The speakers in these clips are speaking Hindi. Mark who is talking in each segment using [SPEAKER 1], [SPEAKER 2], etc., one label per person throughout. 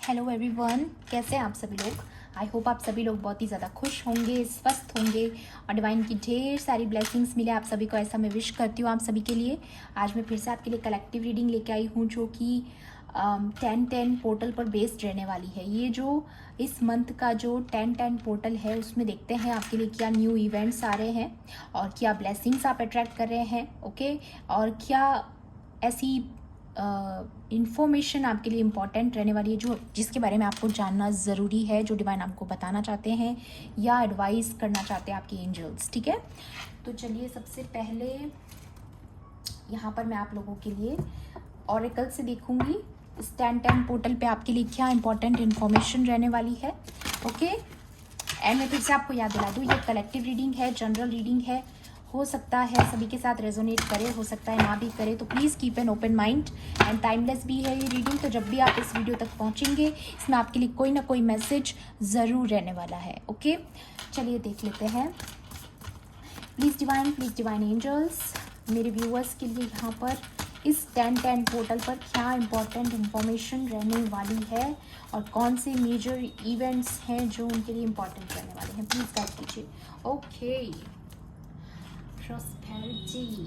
[SPEAKER 1] हेलो एवरीवन, कैसे हैं आप सभी लोग। आई होप आप सभी लोग बहुत ही ज़्यादा खुश होंगे, स्वस्थ होंगे और डिवाइन की ढेर सारी ब्लेसिंग्स मिले आप सभी को, ऐसा मैं विश करती हूँ आप सभी के लिए। आज मैं फिर से आपके लिए कलेक्टिव रीडिंग लेके आई हूँ जो कि 10-10 पोर्टल पर बेस्ड रहने वाली है। ये जो इस मंथ का जो 10-10 पोर्टल है उसमें देखते हैं आपके लिए क्या न्यू इवेंट्स आ रहे हैं और क्या ब्लेसिंग्स आप अट्रैक्ट कर रहे हैं। ओके, और क्या ऐसी इंफॉर्मेशन आपके लिए इम्पॉर्टेंट रहने वाली है जो जिसके बारे में आपको जानना ज़रूरी है, जो डिवाइन आपको बताना चाहते हैं या एडवाइस करना चाहते हैं आपके एंजल्स। ठीक है, तो चलिए सबसे पहले यहाँ पर मैं आप लोगों के लिए ऑरेकल से देखूंगी इस 10-10 पोर्टल पे आपके लिए क्या इंपॉर्टेंट इन्फॉर्मेशन रहने वाली है। ओके, एंड मैं फिर से आपको याद दिला दूँ, ये कलेक्टिव रीडिंग है, जनरल रीडिंग है। हो सकता है सभी के साथ रेजोनेट करे, हो सकता है ना भी करे, तो please keep an open mind and timeless भी है ये रीडिंग। तो जब भी आप इस वीडियो तक पहुंचेंगे इसमें आपके लिए कोई ना कोई मैसेज ज़रूर रहने वाला है। ओके, चलिए देख लेते हैं। प्लीज़ डिवाइन एंजल्स, मेरे व्यूअर्स के लिए यहाँ पर इस 10-10 पोर्टल पर क्या इंपॉर्टेंट इंफॉर्मेशन रहने वाली है और कौन से मेजर इवेंट्स हैं जो उनके लिए इम्पॉर्टेंट रहने वाले हैं, प्लीज़ गाइड कीजिए। Okay, prosperity,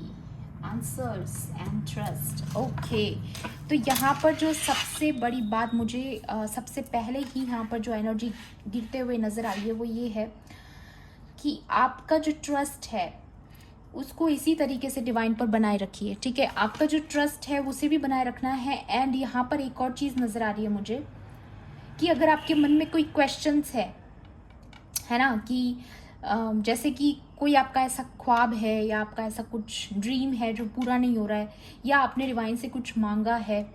[SPEAKER 1] answers and trust. Okay, तो यहाँ पर जो सबसे बड़ी बात मुझे सबसे पहले ही यहाँ पर जो एनर्जी गिरते हुए नज़र आई है वो ये है कि आपका जो ट्रस्ट है उसको इसी तरीके से डिवाइन पर बनाए रखिए। ठीक है, आपका जो ट्रस्ट है उसे भी बनाए रखना है। एंड यहाँ पर एक और चीज़ नज़र आ रही है मुझे कि अगर आपके मन में कोई क्वेश्चंस है ना, कि जैसे कि कोई आपका ऐसा ख्वाब है या आपका ऐसा कुछ ड्रीम है जो पूरा नहीं हो रहा है, या आपने डिवाइन से कुछ मांगा है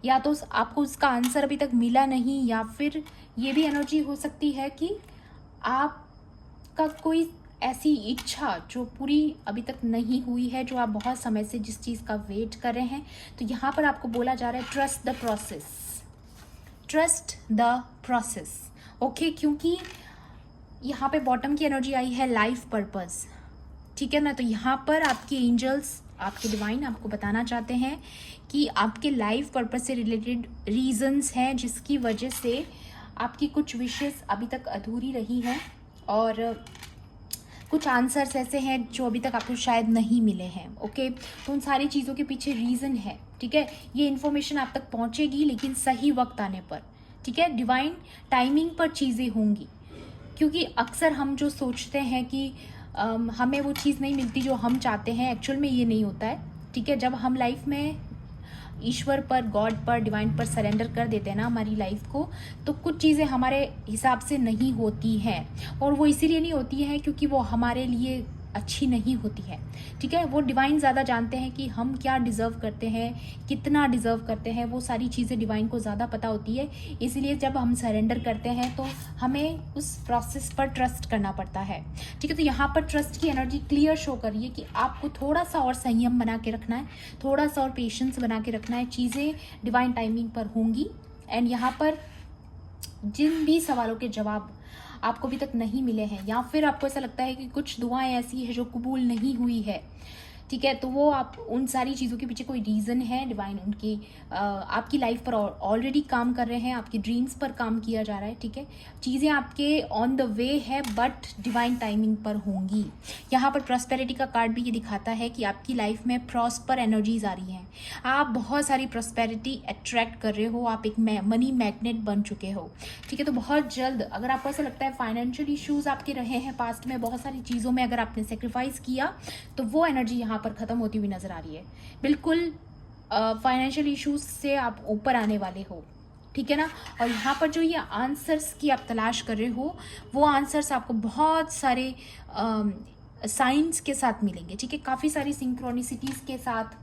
[SPEAKER 1] या तो आपको उसका आंसर अभी तक मिला नहीं, या फिर ये भी एनर्जी हो सकती है कि आपका कोई ऐसी इच्छा जो पूरी अभी तक नहीं हुई है, जो आप बहुत समय से जिस चीज़ का वेट कर रहे हैं, तो यहाँ पर आपको बोला जा रहा है trust the process, trust the process. Okay, क्योंकि यहाँ पे बॉटम की एनर्जी आई है लाइफ पर्पस। ठीक है ना, तो यहाँ पर आपके एंजल्स, आपके डिवाइन आपको बताना चाहते हैं कि आपके लाइफ पर्पस से रिलेटेड रीजंस हैं जिसकी वजह से आपकी कुछ विशेस अभी तक अधूरी रही हैं और कुछ आंसर्स ऐसे हैं जो अभी तक आपको शायद नहीं मिले हैं। ओके, तो उन सारी चीज़ों के पीछे रीज़न है। ठीक है, ये इन्फॉर्मेशन आप तक पहुँचेगी लेकिन सही वक्त आने पर। ठीक है, डिवाइन टाइमिंग पर चीज़ें होंगी, क्योंकि अक्सर हम जो सोचते हैं कि हमें वो चीज़ नहीं मिलती जो हम चाहते हैं, एक्चुअल में ये नहीं होता है। ठीक है, जब हम लाइफ में ईश्वर पर, गॉड पर, डिवाइन पर सरेंडर कर देते हैं ना हमारी लाइफ को, तो कुछ चीज़ें हमारे हिसाब से नहीं होती हैं, और वो इसीलिए नहीं होती हैं क्योंकि वो हमारे लिए अच्छी नहीं होती है। ठीक है, वो डिवाइन ज़्यादा जानते हैं कि हम क्या डिज़र्व करते हैं, कितना डिज़र्व करते हैं, वो सारी चीज़ें डिवाइन को ज़्यादा पता होती है। इसीलिए जब हम सरेंडर करते हैं तो हमें उस प्रोसेस पर ट्रस्ट करना पड़ता है। ठीक है, तो यहाँ पर ट्रस्ट की एनर्जी क्लियर शो कर रही है कि आपको थोड़ा सा और संयम बना के रखना है, थोड़ा सा और पेशेंस बना के रखना है, चीज़ें डिवाइन टाइमिंग पर होंगी। एंड यहाँ पर जिन भी सवालों के जवाब आपको अभी तक नहीं मिले हैं, या फिर आपको ऐसा लगता है कि कुछ दुआएं ऐसी है जो कबूल नहीं हुई है, ठीक है, तो वो आप उन सारी चीज़ों के पीछे कोई रीज़न है, डिवाइन उनकी आपकी लाइफ पर ऑलरेडी काम कर रहे हैं, आपकी ड्रीम्स पर काम किया जा रहा है। ठीक है, चीज़ें आपके ऑन द वे है बट डिवाइन टाइमिंग पर होंगी। यहाँ पर प्रॉस्पेरिटी का कार्ड भी ये दिखाता है कि आपकी लाइफ में प्रॉस्पर एनर्जीज आ रही हैं, आप बहुत सारी प्रॉस्पेरिटी अट्रैक्ट कर रहे हो, आप एक मनी मैग्नेट बन चुके हो। ठीक है, तो बहुत जल्द अगर आपको ऐसा लगता है फाइनेंशियल इश्यूज आपके रहे हैं पास्ट में, बहुत सारी चीज़ों में अगर आपने सेक्रीफाइस किया, तो वो एनर्जी यहाँ पर ख़त्म होती हुई नज़र आ रही है। बिल्कुल फाइनेंशियल इश्यूज से आप ऊपर आने वाले हो। ठीक है ना, और यहाँ पर जो ये आंसर्स की आप तलाश कर रहे हो, वो आंसर्स आपको बहुत सारे साइंस के साथ मिलेंगे। ठीक है, काफ़ी सारी सिंक्रोनिसिटीज़ के साथ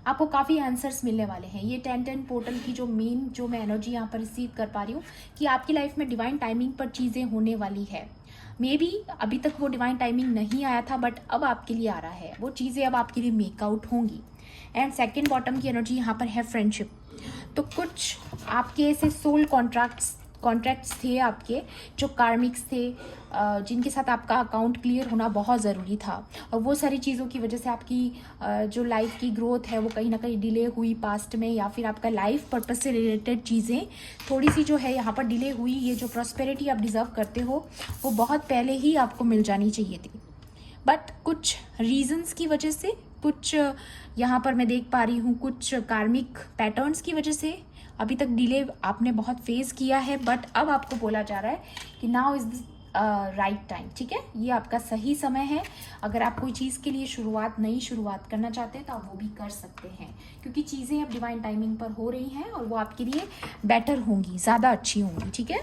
[SPEAKER 1] आपको काफ़ी आंसर्स मिलने वाले हैं। ये 10-10 पोर्टल की जो मेन जो मैं एनर्जी यहाँ पर रिसीव कर पा रही हूँ कि आपकी लाइफ में डिवाइन टाइमिंग पर चीज़ें होने वाली है। मे बी अभी तक वो डिवाइन टाइमिंग नहीं आया था बट अब आपके लिए आ रहा है, वो चीज़ें अब आपके लिए मेकआउट होंगी। एंड सेकेंड बॉटम की एनर्जी यहाँ पर है फ्रेंडशिप। तो कुछ आपके ऐसे सोल कॉन्ट्रैक्ट्स थे आपके, जो कार्मिक्स थे, जिनके साथ आपका अकाउंट क्लियर होना बहुत ज़रूरी था, और वो सारी चीज़ों की वजह से आपकी जो लाइफ की ग्रोथ है वो कहीं ना कहीं डिले हुई पास्ट में, या फिर आपका लाइफ पर्पस से रिलेटेड चीज़ें थोड़ी सी जो है यहाँ पर डिले हुई। ये जो प्रॉस्पेरिटी आप डिज़र्व करते हो वो बहुत पहले ही आपको मिल जानी चाहिए थी, बट कुछ रीजंस की वजह से, कुछ यहाँ पर मैं देख पा रही हूँ कुछ कार्मिक पैटर्न्स की वजह से अभी तक डिले आपने बहुत फेस किया है, बट अब आपको बोला जा रहा है कि now is the right time. ठीक है, ये आपका सही समय है। अगर आप कोई चीज़ के लिए नई शुरुआत करना चाहते हैं तो आप वो भी कर सकते हैं, क्योंकि चीज़ें अब डिवाइन टाइमिंग पर हो रही हैं और वो आपके लिए बेटर होंगी, ज़्यादा अच्छी होंगी। ठीक है,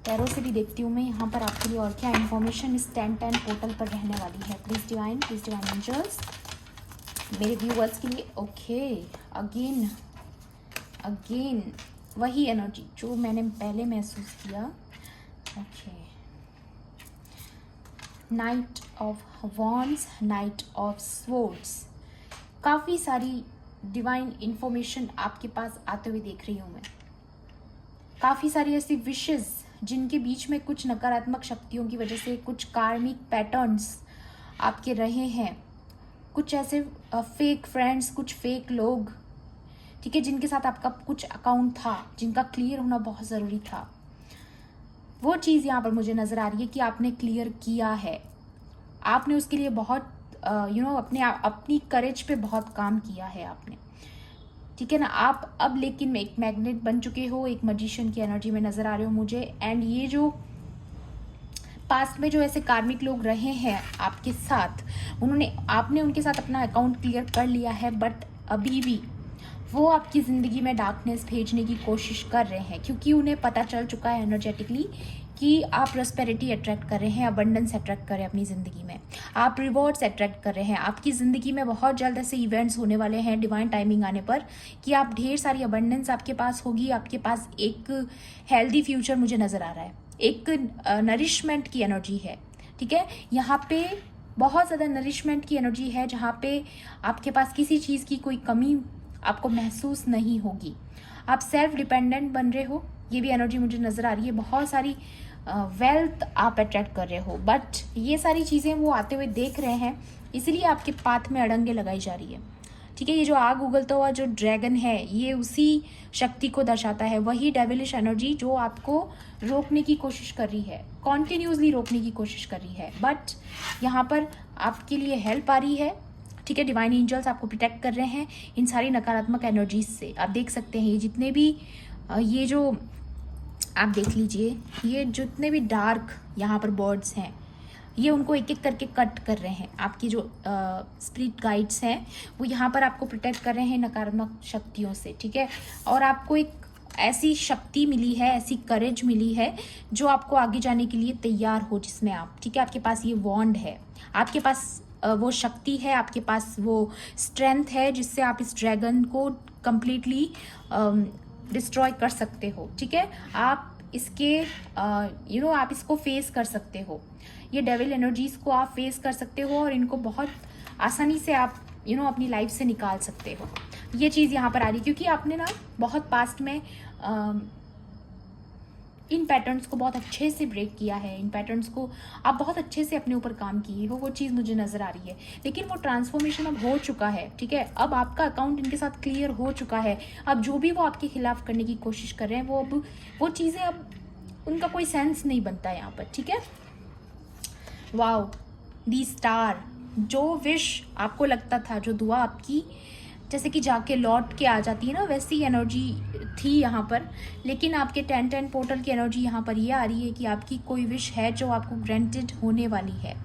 [SPEAKER 1] टैरो से भी देखती हूँ मैं यहाँ पर आपके लिए और क्या इन्फॉर्मेशन इस 10-10 पोर्टल पर रहने वाली है। प्लीज़ डिवाइन एंजल्स मेरे व्यूअर्स के लिए। ओके, अगेन वही एनर्जी जो मैंने पहले महसूस किया। Okay, night of wands, night of swords, काफ़ी सारी डिवाइन इंफॉर्मेशन आपके पास आते हुए देख रही हूँ मैं। काफ़ी सारी ऐसी विशेस जिनके बीच में कुछ नकारात्मक शक्तियों की वजह से कुछ कार्मिक पैटर्न्स आपके रहे हैं, कुछ ऐसे फेक फ्रेंड्स, कुछ फेक लोग, ठीक है, जिनके साथ आपका कुछ अकाउंट था जिनका क्लियर होना बहुत ज़रूरी था। वो चीज़ यहाँ पर मुझे नज़र आ रही है कि आपने क्लियर किया है, आपने उसके लिए बहुत अपनी करेज पे बहुत काम किया है आपने। ठीक है ना, आप अब लेकिन एक मैग्नेट बन चुके हो, एक मजिशियन की एनर्जी में नज़र आ रहे हो मुझे। एंड ये जो पास्ट में जो ऐसे कार्मिक लोग रहे हैं आपके साथ, आपने उनके साथ अपना अकाउंट क्लियर कर लिया है, बट अभी भी वो आपकी ज़िंदगी में डार्कनेस भेजने की कोशिश कर रहे हैं, क्योंकि उन्हें पता चल चुका है एनर्जेटिकली कि आप प्रॉस्पेरिटी अट्रैक्ट कर रहे हैं, अबंडेंस अट्रैक्ट कर रहे हैं अपनी ज़िंदगी में, आप रिवॉर्ड्स अट्रैक्ट कर रहे हैं। आपकी ज़िंदगी में बहुत जल्द ऐसे इवेंट्स होने वाले हैं डिवाइन टाइमिंग आने पर कि आप ढेर सारी अबंडेंस आपके पास होगी, आपके पास एक हेल्दी फ्यूचर मुझे नज़र आ रहा है, एक नरिशमेंट की एनर्जी है। ठीक है, यहाँ पे बहुत ज़्यादा नरिशमेंट की एनर्जी है, जहाँ पे आपके पास किसी चीज़ की कोई कमी आपको महसूस नहीं होगी। आप सेल्फ डिपेंडेंट बन रहे हो, ये भी एनर्जी मुझे नज़र आ रही है। बहुत सारी वेल्थ आप अट्रैक्ट कर रहे हो, बट ये सारी चीज़ें वो आते हुए देख रहे हैं, इसलिए आपके पाथ में अड़ंगे लगाई जा रही है। ठीक है, ये जो आग उगलता हुआ जो ड्रैगन है, ये उसी शक्ति को दर्शाता है, वही डेविलिश एनर्जी जो आपको रोकने की कोशिश कर रही है, कॉन्टिन्यूसली रोकने की कोशिश कर रही है, बट यहाँ पर आपके लिए हेल्प आ रही है। ठीक है, डिवाइन एंजल्स आपको प्रोटेक्ट कर रहे हैं इन सारी नकारात्मक एनर्जीज से। आप देख सकते हैं ये जितने भी ये जो आप देख लीजिए, ये जितने भी डार्क यहाँ पर बर्ड्स हैं, ये उनको एक एक करके कट कर रहे हैं। आपकी जो स्पिरिट गाइड्स हैं वो यहाँ पर आपको प्रोटेक्ट कर रहे हैं नकारात्मक शक्तियों से। ठीक है, और आपको एक ऐसी शक्ति मिली है, ऐसी करेज मिली है जो आपको आगे जाने के लिए तैयार हो, जिसमें आप, ठीक है, आपके पास ये वॉन्ड है, आपके पास वो शक्ति है, आपके पास वो स्ट्रेंथ है जिससे आप इस ड्रैगन को कंप्लीटली डिस्ट्रॉय कर सकते हो। ठीक है, आप इसके आप इसको फेस कर सकते हो, ये डेविल एनर्जीज को आप फेस कर सकते हो और इनको बहुत आसानी से आप अपनी लाइफ से निकाल सकते हो। ये चीज़ यहाँ पर आ रही है क्योंकि आपने ना बहुत पास्ट में इन पैटर्न्स को बहुत अच्छे से ब्रेक किया है, इन पैटर्न्स को आप बहुत अच्छे से अपने ऊपर काम किए हो, वो चीज़ मुझे नज़र आ रही है। लेकिन वो ट्रांसफॉर्मेशन अब हो चुका है। ठीक है, अब आपका अकाउंट इनके साथ क्लियर हो चुका है। अब जो भी वो आपके खिलाफ करने की कोशिश कर रहे हैं, वो चीज़ें अब उनका कोई सेंस नहीं बनता है यहाँ पर। ठीक है, वाओ, दी स्टार, जो विश आपको लगता था, जो दुआ आपकी जैसे कि जाके लौट के आ जाती है ना, वैसी एनर्जी थी यहाँ पर। लेकिन आपके 10-10 पोर्टल की एनर्जी यहाँ पर ये आ रही है कि आपकी कोई विश है जो आपको ग्रांटेड होने वाली है।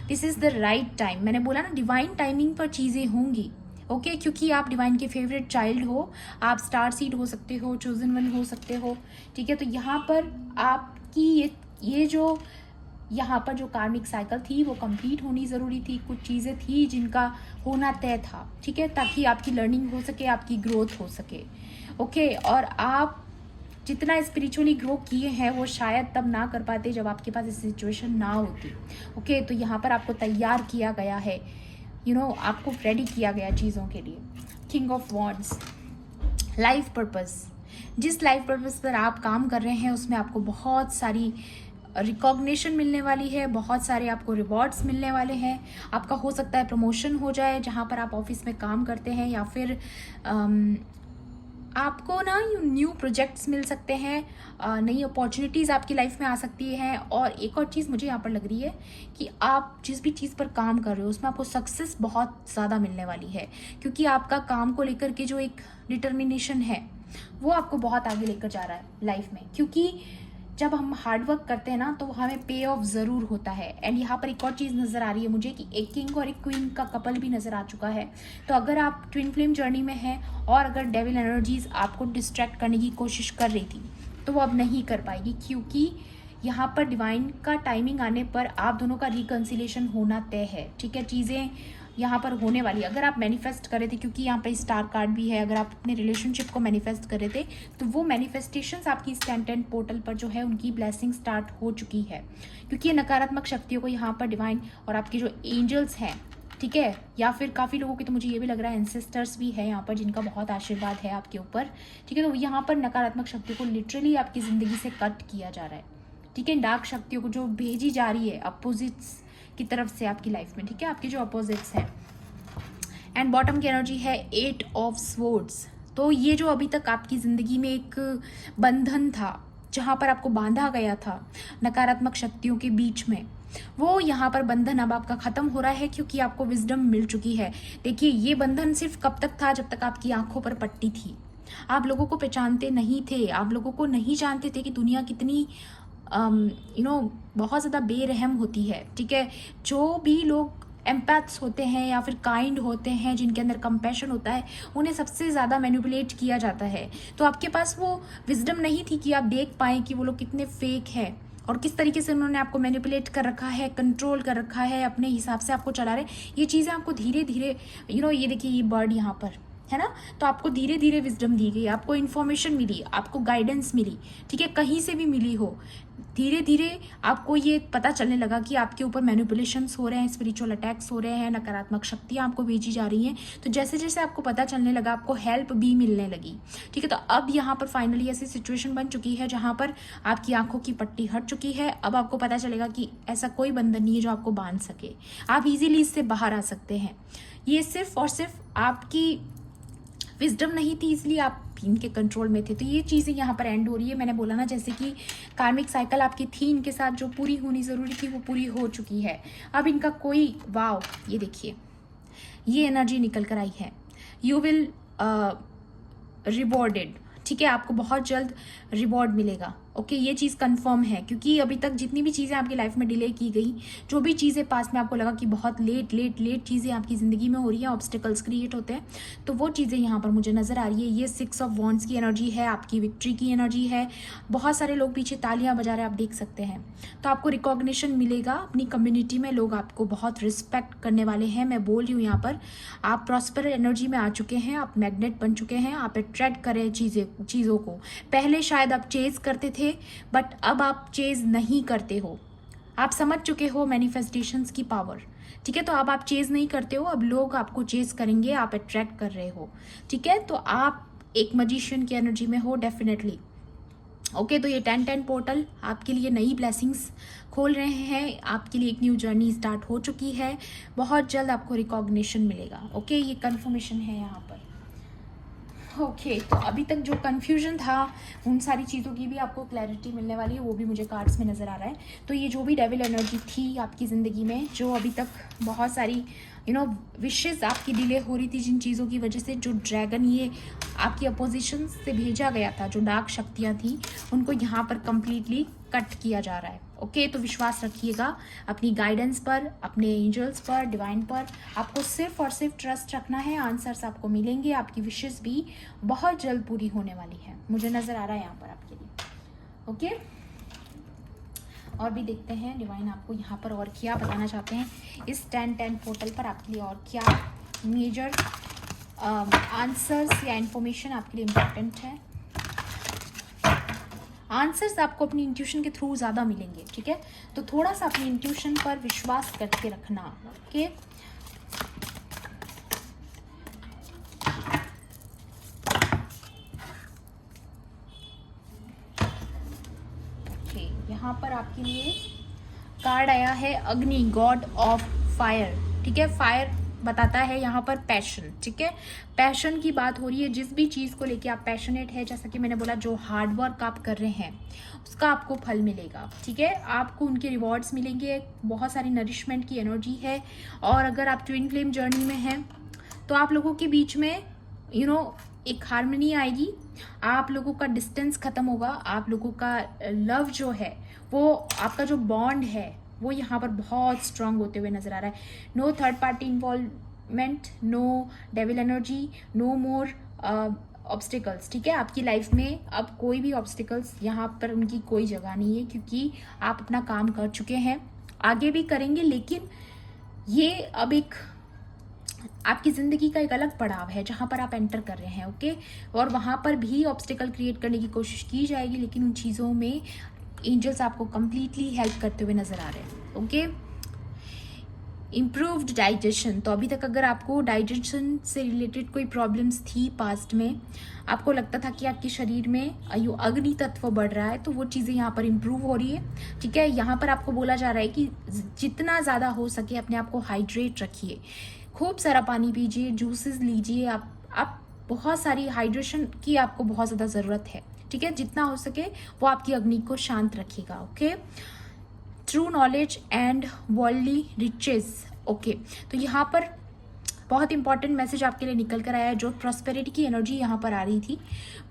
[SPEAKER 1] This is the right time. मैंने बोला ना, डिवाइन टाइमिंग पर चीज़ें होंगी। ओके, क्योंकि आप डिवाइन के फेवरेट चाइल्ड हो, आप स्टार सीड हो सकते हो, चोजन वन हो सकते हो। ठीक है, तो यहाँ पर आपकी ये जो यहाँ पर जो कार्मिक साइकिल थी वो कंप्लीट होनी ज़रूरी थी। कुछ चीज़ें थी जिनका होना तय था। ठीक है, ताकि आपकी लर्निंग हो सके, आपकी ग्रोथ हो सके। ओके, और आप जितना स्पिरिचुअली ग्रो किए हैं वो शायद तब ना कर पाते जब आपके पास इस सिचुएशन ना होती। ओके, तो यहाँ पर आपको तैयार किया गया है, आपको रेडी किया गया चीज़ों के लिए। King of wands, life purpose, जिस लाइफ पर्पस पर आप काम कर रहे हैं उसमें आपको बहुत सारी रिकॉग्निशन मिलने वाली है, बहुत सारे आपको रिवॉर्ड्स मिलने वाले हैं। आपका हो सकता है प्रमोशन हो जाए जहाँ पर आप ऑफिस में काम करते हैं, या फिर आपको ना न्यू प्रोजेक्ट्स मिल सकते हैं, नई अपॉर्चुनिटीज़ आपकी लाइफ में आ सकती हैं। और एक और चीज़ मुझे यहाँ पर लग रही है कि आप जिस भी चीज़ पर काम कर रहे हो उसमें आपको सक्सेस बहुत ज़्यादा मिलने वाली है, क्योंकि आपका काम को लेकर के जो एक डिटर्मिनेशन है वो आपको बहुत आगे लेकर जा रहा है लाइफ में। क्योंकि जब हम हार्ड वर्क करते हैं ना तो हमें पे ऑफ ज़रूर होता है। एंड यहाँ पर एक और चीज़ नज़र आ रही है मुझे कि एक किंग और एक क्वीन का कपल भी नज़र आ चुका है। तो अगर आप ट्विन फ्लेम जर्नी में हैं और अगर डेविल एनर्जीज आपको डिस्ट्रैक्ट करने की कोशिश कर रही थी तो वो अब नहीं कर पाएगी, क्योंकि यहाँ पर डिवाइन का टाइमिंग आने पर आप दोनों का रिकन्सिलेशन होना तय है। ठीक है, चीज़ें यहाँ पर होने वाली। अगर आप मैनिफेस्ट कर रहे थे, क्योंकि यहाँ पे स्टार कार्ड भी है, अगर आप अपने रिलेशनशिप को मैनिफेस्ट कर रहे थे तो वो मैनिफेस्टेशंस आपकी स्टैंड पोर्टल पर जो है उनकी ब्लेसिंग स्टार्ट हो चुकी है। क्योंकि ये नकारात्मक शक्तियों को यहाँ पर डिवाइन और आपके जो एंजल्स हैं, ठीक है, या फिर काफ़ी लोगों की तो मुझे ये भी लग रहा है एंसेस्टर्स भी है यहाँ पर जिनका बहुत आशीर्वाद है आपके ऊपर। ठीक है, तो यहाँ पर नकारात्मक शक्तियों को लिटरली आपकी ज़िंदगी से कट किया जा रहा है। ठीक है, डार्क शक्तियों को जो भेजी जा रही है अपोजिट्स की तरफ से आपकी लाइफ में, ठीक है, आपके जो अपोजिट्स हैं। एंड बॉटम की एनर्जी है 8 ऑफ स्वॉर्ड्स। तो ये जो अभी तक आपकी ज़िंदगी में एक बंधन था जहाँ पर आपको बांधा गया था नकारात्मक शक्तियों के बीच में, वो यहाँ पर बंधन अब आपका ख़त्म हो रहा है, क्योंकि आपको विजडम मिल चुकी है। देखिए, ये बंधन सिर्फ कब तक था, जब तक आपकी आंखों पर पट्टी थी। आप लोगों को पहचानते नहीं थे, आप लोगों को नहीं जानते थे कि दुनिया कितनी बहुत ज़्यादा बेरहम होती है। ठीक है, जो भी लोग एम्पैथ्स होते हैं या फिर काइंड होते हैं, जिनके अंदर कंपैशन होता है, उन्हें सबसे ज़्यादा मैनिपुलेट किया जाता है। तो आपके पास वो विजडम नहीं थी कि आप देख पाएँ कि वो लोग कितने फेक हैं और किस तरीके से उन्होंने आपको मैनिपुलेट कर रखा है, कंट्रोल कर रखा है, अपने हिसाब से आपको चला रहे। ये चीज़ें आपको धीरे धीरे ये देखिए, ये बर्ड यहाँ पर है ना, तो आपको धीरे धीरे विजडम दी गई, आपको इन्फॉर्मेशन मिली, आपको गाइडेंस मिली। ठीक है, कहीं से भी मिली हो, धीरे धीरे आपको ये पता चलने लगा कि आपके ऊपर मैनिपुलेशंस हो रहे हैं, स्पिरिचुअल अटैक्स हो रहे हैं, नकारात्मक शक्तियाँ आपको भेजी जा रही हैं। तो जैसे जैसे आपको पता चलने लगा, आपको हेल्प भी मिलने लगी। ठीक है, तो अब यहाँ पर फाइनली ऐसी सिचुएशन बन चुकी है जहाँ पर आपकी आंखों की पट्टी हट चुकी है। अब आपको पता चलेगा कि ऐसा कोई बंधन नहीं है जो आपको बांध सके, आप इजीली इससे बाहर आ सकते हैं। ये सिर्फ और सिर्फ आपकी विजडम नहीं थी, इसलिए आप इनके कंट्रोल में थे। तो ये चीज़ें यहाँ पर एंड हो रही है। मैंने बोला ना, जैसे कि कार्मिक साइकिल आपकी थी इनके साथ जो पूरी होनी ज़रूरी थी वो पूरी हो चुकी है। अब इनका कोई वाव, ये देखिए, ये एनर्जी निकल कर आई है। You will rewarded. ठीक है, आपको बहुत जल्द रिवॉर्ड मिलेगा। ओके, ये चीज़ कंफर्म है, क्योंकि अभी तक जितनी भी चीज़ें आपकी लाइफ में डिले की गई, जो भी चीज़ें पास में आपको लगा कि बहुत लेट चीज़ें आपकी ज़िंदगी में हो रही हैं, ऑब्स्टिकल्स क्रिएट होते हैं, तो वो चीज़ें यहाँ पर मुझे नज़र आ रही है। ये 6 ऑफ वॉन्ड्स की एनर्जी है, आपकी विक्ट्री की एनर्जी है। बहुत सारे लोग पीछे तालियां बजा रहे हैं, आप देख सकते हैं। तो आपको रिकॉग्निशन मिलेगा अपनी कम्युनिटी में, लोग आपको बहुत रिस्पेक्ट करने वाले हैं। मैं बोल रही हूँ यहाँ पर आप प्रॉस्पर एनर्जी में आ चुके हैं, आप मैग्नेट बन चुके हैं, आप अट्रैक्ट करें चीज़ों को। पहले शायद आप चेज करते थे, बट अब आप चेज नहीं करते हो। आप समझ चुके हो मैनिफेस्टेशंस की पावर। ठीक है, तो अब आप चेज नहीं करते हो, अब लोग आपको चेज करेंगे, आप अट्रैक्ट कर रहे हो। ठीक है, तो आप एक मजिशियन की एनर्जी में हो डेफिनेटली। ओके, तो ये 10-10 पोर्टल आपके लिए नई ब्लेसिंग्स खोल रहे हैं, आपके लिए एक न्यू जर्नी स्टार्ट हो चुकी है। बहुत जल्द आपको रिकॉग्निशन मिलेगा। ओके, ये कंफर्मेशन है यहाँ पर। ओके, तो अभी तक जो कन्फ्यूजन था उन सारी चीज़ों की भी आपको क्लैरिटी मिलने वाली है, वो भी मुझे कार्ड्स में नज़र आ रहा है। तो ये जो भी डेविल एनर्जी थी आपकी ज़िंदगी में, जो अभी तक बहुत सारी विशेज़ आपकी डिले हो रही थी, जिन चीज़ों की वजह से, जो ड्रैगन ये आपकी अपोजिशन से भेजा गया था, जो डार्क शक्तियाँ थी, उनको यहाँ पर कम्प्लीटली कट किया जा रहा है। ओके, तो विश्वास रखिएगा अपनी गाइडेंस पर, अपने एंजल्स पर, डिवाइन पर। आपको सिर्फ और सिर्फ ट्रस्ट रखना है, आंसर्स आपको मिलेंगे, आपकी विशेस भी बहुत जल्द पूरी होने वाली है, मुझे नज़र आ रहा है यहाँ पर आपके लिए। ओके, और भी देखते हैं डिवाइन आपको यहाँ पर और क्या बताना चाहते हैं इस 10-10 पोर्टल पर आपके लिए, और क्या मेजर आंसर्स या इन्फॉर्मेशन आपके लिए इम्पोर्टेंट है। आंसर्स आपको अपनी इंट्यूशन के थ्रू ज़्यादा मिलेंगे। ठीक है, तो थोड़ा सा अपनी इंट्यूशन पर विश्वास करके रखना। ओके, यहाँ पर आपके लिए कार्ड आया है अग्नि, गॉड ऑफ फायर। ठीक है, फायर बताता है यहाँ पर पैशन। ठीक है, पैशन की बात हो रही है, जिस भी चीज़ को लेके आप पैशनेट है, जैसा कि मैंने बोला जो हार्ड वर्क आप कर रहे हैं उसका आपको फल मिलेगा। ठीक है, आपको उनके रिवॉर्ड्स मिलेंगे, बहुत सारी नरिशमेंट की एनर्जी है। और अगर आप ट्विन फ्लेम जर्नी में हैं तो आप लोगों के बीच में एक हार्मनी आएगी, आप लोगों का डिस्टेंस खत्म होगा, आप लोगों का लव जो है वो, आपका जो बॉन्ड है वो यहाँ पर बहुत स्ट्रांग होते हुए नजर आ रहा है। No third party involvement, no devil energy, no more obstacles. ठीक है, आपकी लाइफ में अब कोई भी ऑब्स्टिकल्स यहाँ पर उनकी कोई जगह नहीं है, क्योंकि आप अपना काम कर चुके हैं, आगे भी करेंगे, लेकिन ये अब एक आपकी ज़िंदगी का एक अलग पड़ाव है जहाँ पर आप एंटर कर रहे हैं। ओके, और वहाँ पर भी ऑब्स्टिकल क्रिएट करने की कोशिश की जाएगी, लेकिन उन चीज़ों में एंजल्स आपको कंप्लीटली हेल्प करते हुए नज़र आ रहे हैं। ओके, इम्प्रूव्ड डाइजेशन, तो अभी तक अगर आपको डाइजेशन से रिलेटेड कोई प्रॉब्लम्स थी पास्ट में, आपको लगता था कि आपके शरीर में अग्नि तत्व बढ़ रहा है, तो वो चीज़ें यहाँ पर इम्प्रूव हो रही है। ठीक है, यहाँ पर आपको बोला जा रहा है कि जितना ज़्यादा हो सके अपने आप को हाइड्रेट रखिए, खूब सारा पानी पीजिए, जूसेस लीजिए, आप बहुत सारी हाइड्रेशन की आपको बहुत ज़्यादा ज़रूरत है। ठीक है, जितना हो सके वो आपकी अग्नि को शांत रखेगा। Okay, true knowledge and worldly riches. Okay, तो यहाँ पर बहुत इंपॉर्टेंट मैसेज आपके लिए निकल कर आया है। जो प्रॉस्पेरिटी की एनर्जी यहाँ पर आ रही थी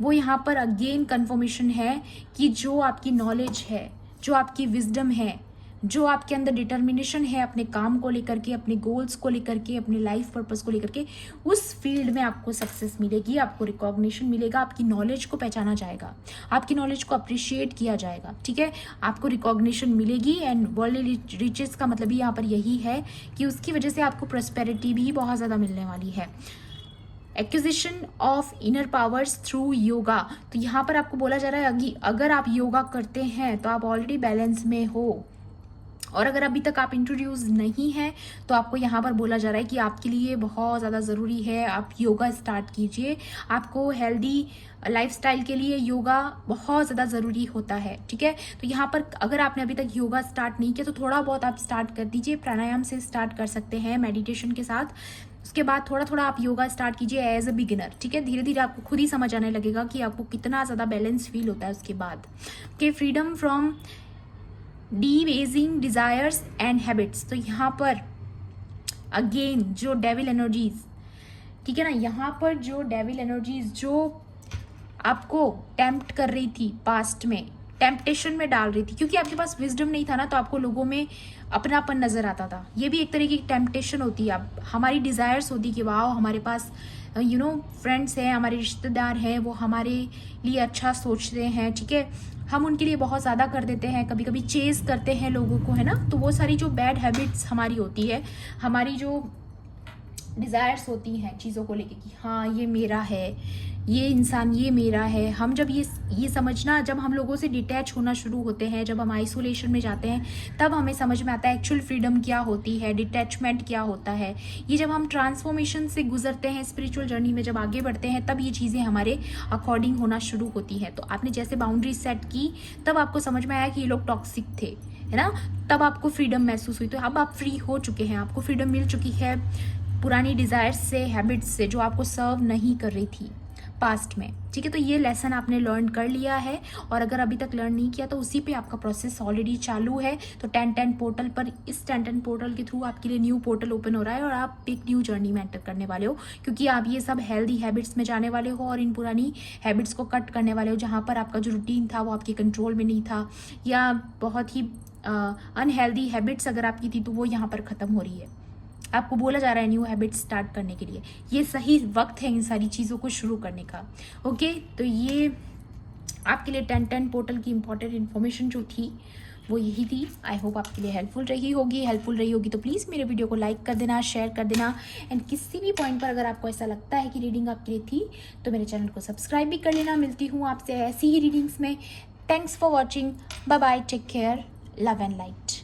[SPEAKER 1] वो यहाँ पर अगेन कंफर्मेशन है कि जो आपकी नॉलेज है, जो आपकी विजडम है, जो आपके अंदर डिटर्मिनेशन है अपने काम को लेकर के, अपने गोल्स को लेकर के, अपने लाइफ पर्पस को लेकर के, उस फील्ड में आपको सक्सेस मिलेगी, आपको रिकॉग्निशन मिलेगा, आपकी नॉलेज को पहचाना जाएगा, आपकी नॉलेज को अप्रिशिएट किया जाएगा। ठीक है, आपको रिकॉग्निशन मिलेगी। एंड वर्ल्ड रिचेस का मतलब यहाँ पर यही है कि उसकी वजह से आपको प्रॉस्पेरिटी भी बहुत ज़्यादा मिलने वाली है। Acquisition of inner powers through yoga, तो यहाँ पर आपको बोला जा रहा है कि अगर आप योगा करते हैं तो आप ऑलरेडी बैलेंस में हो, और अगर अभी तक आप इंट्रोड्यूस नहीं है तो आपको यहाँ पर बोला जा रहा है कि आपके लिए बहुत ज़्यादा ज़रूरी है आप योगा स्टार्ट कीजिए। आपको हेल्दी लाइफस्टाइल के लिए योगा बहुत ज़्यादा ज़रूरी होता है। ठीक है, तो यहाँ पर अगर आपने अभी तक योगा स्टार्ट नहीं किया तो थोड़ा बहुत आप स्टार्ट कर दीजिए, प्राणायाम से स्टार्ट कर सकते हैं, मेडिटेशन के साथ। उसके बाद थोड़ा थोड़ा आप योगा स्टार्ट कीजिए एज अ बिगिनर। ठीक है, धीरे धीरे आपको खुद ही समझ आने लगेगा कि आपको कितना ज़्यादा बैलेंस फील होता है उसके बाद। कि freedom from debasing desires and habits, तो यहाँ पर अगेन जो डेविल एनर्जीज, ठीक है ना, यहाँ पर जो डेविल एनर्जीज जो आपको टेम्प्ट कर रही थी पास्ट में, टेम्पटेशन में डाल रही थी, क्योंकि आपके पास विजडम नहीं था ना, तो आपको लोगों में अपनापन नजर आता था। ये भी एक तरीके की टेम्पटेशन होती है। अब हमारी डिजायर्स होती कि वाह हमारे पास फ्रेंड्स हैं, हमारे रिश्तेदार हैं, वो हमारे लिए अच्छा सोचते हैं। ठीक है, हम उनके लिए बहुत ज़्यादा कर देते हैं, कभी कभी चेज करते हैं लोगों को, है ना। तो वो सारी जो बैड हैबिट्स हमारी होती है, हमारी जो डिज़ायर्स होती हैं चीज़ों को लेके कि हाँ ये मेरा है, ये इंसान ये मेरा है, हम जब ये समझना, जब हम लोगों से डिटैच होना शुरू होते हैं, जब हम आइसोलेशन में जाते हैं, तब हमें समझ में आता है एक्चुअल फ्रीडम क्या होती है, डिटैचमेंट क्या होता है। ये जब हम ट्रांसफॉर्मेशन से गुजरते हैं, स्पिरिचुअल जर्नी में जब आगे बढ़ते हैं, तब ये चीज़ें हमारे अकॉर्डिंग होना शुरू होती हैं। तो आपने जैसे बाउंड्री सेट की तब आपको समझ में आया कि ये लोग टॉक्सिक थे, है ना, तब आपको फ्रीडम महसूस हुई। तो अब आप फ्री हो चुके हैं, आपको फ्रीडम मिल चुकी है पुरानी डिज़ायर्स से, हैबिट्स से, जो आपको सर्व नहीं कर रही थी पास्ट में। ठीक है, तो ये लेसन आपने लर्न कर लिया है, और अगर अभी तक लर्न नहीं किया तो उसी पे आपका प्रोसेस ऑलरेडी चालू है। तो 10-10 पोर्टल पर, इस 10-10 पोर्टल के थ्रू आपके लिए न्यू पोर्टल ओपन हो रहा है और आप एक न्यू जर्नी में एंटर करने वाले हो, क्योंकि आप ये सब हेल्दी हैबिट्स में जाने वाले हो और इन पुरानी हैबिट्स को कट करने वाले हो, जहाँ पर आपका जो रूटीन था वो आपके कंट्रोल में नहीं था, या बहुत ही अनहेल्दी हैबिट्स अगर आपकी थी तो वो यहाँ पर ख़त्म हो रही है। आपको बोला जा रहा है न्यू हैबिट स्टार्ट करने के लिए, ये सही वक्त है इन सारी चीज़ों को शुरू करने का। ओके, तो ये आपके लिए 10-10 पोर्टल की इंपॉर्टेंट इन्फॉर्मेशन जो थी वो यही थी। आई होप आपके लिए हेल्पफुल रही होगी तो प्लीज़ मेरे वीडियो को लाइक कर देना, शेयर कर देना, एंड किसी भी पॉइंट पर अगर आपको ऐसा लगता है कि रीडिंग आपके लिए थी तो मेरे चैनल को सब्सक्राइब भी कर लेना। मिलती हूँ आपसे ऐसी ही रीडिंग्स में। Thanks for watching, bye bye, take care, love and light.